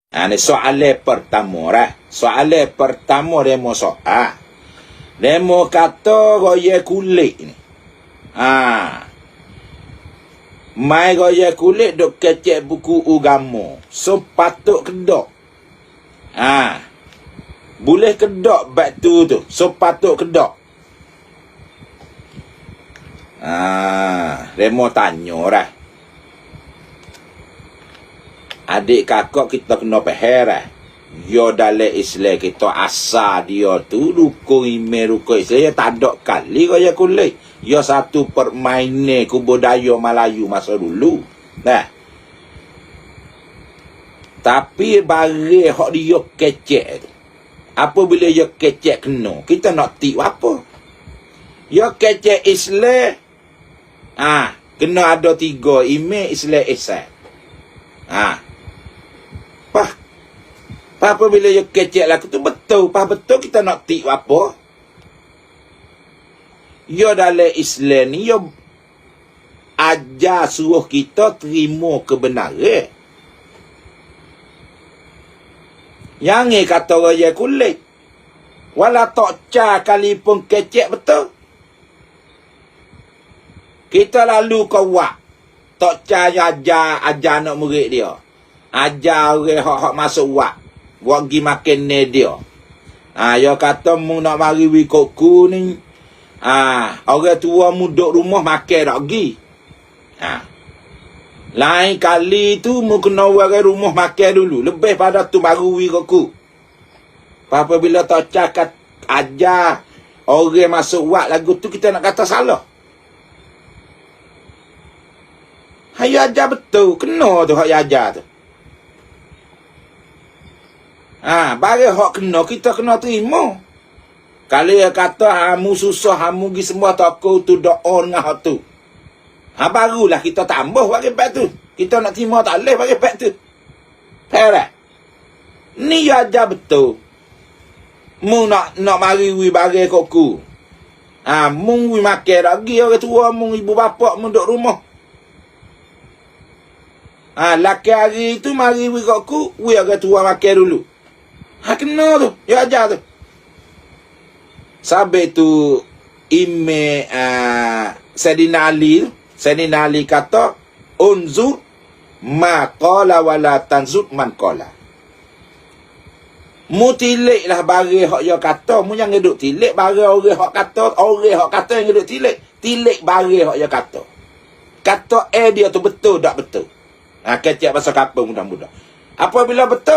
Ni soalan pertama dah. Soalan pertama demo soal. Demo kata goya kulit ni. Mai goya kulit dok kecek buku agama. So patut kedok. Boleh kedok bab tu. So patut kedok. Demo tanya dah. Adik kakak kita kena faham. Yo dalam Islam kita asal dia tu rukun iman rukun Islam tak ada kali kaya kulit. Yo satu permainan budaya Melayu masa dulu. Nah. Tapi bagi hak dia kecek tu. Apabila dia kecek kena, kita nak tik apa? Yo kecek Islam. Kena ada 3 iman Islam ihsan. Apabila dia kecek lah tu betul. Betul kita nak tik apa? Ya dalam Islam ni ya ajar suruh kita terima kebenaran. Yang ni kata raya kulit. Walau tak cah kali pun kecek betul. Kita lalu kawak. Tak cah ajar anak murid dia. Ajar orang hak masuk wak. Buat pergi makan ni dia. Ya kata mu nak mari wikoku ni. Orang tua mu duduk rumah makan tak pergi. Lain kali tu mu kena orang rumah makan dulu. Lebih pada tu baru wikoku. Apabila tak cakap ajar orang masuk wak lagu tu kita nak kata salah. Hayu ajar betul. Kena tu hak ajar tu. Bagi hak kena, kita kena terima. Kalau dia kata, hamu susah, hamu pergi semua toko tu doa dengan hak tu. Barulah kita tambah bagi beg tu. Kita nak terima tak boleh bagi beg tu. Faham? Ni ajar betul. Mu nak mari wi bagi koku. Mu wi makan lagi orang tua, mu ibu bapa mu duduk rumah. Laki hari tu mari wi koku, wi orang tua makan dulu. Kena tu. Ya ajar tu. Sampai tu ime Sayyidina Ali tu. Sayyidina Ali kata unzur ma qala wala tanzur man qala. Mu tilik lah bagi hak dia kata. Mu jangan duduk tilik bagi orang hak kata. Orang hak kata yang duduk tilik. Tilik bagi hak dia kata. Kata dia tu betul tak betul. Kecek pasal kapal mudah-mudah. Apabila betul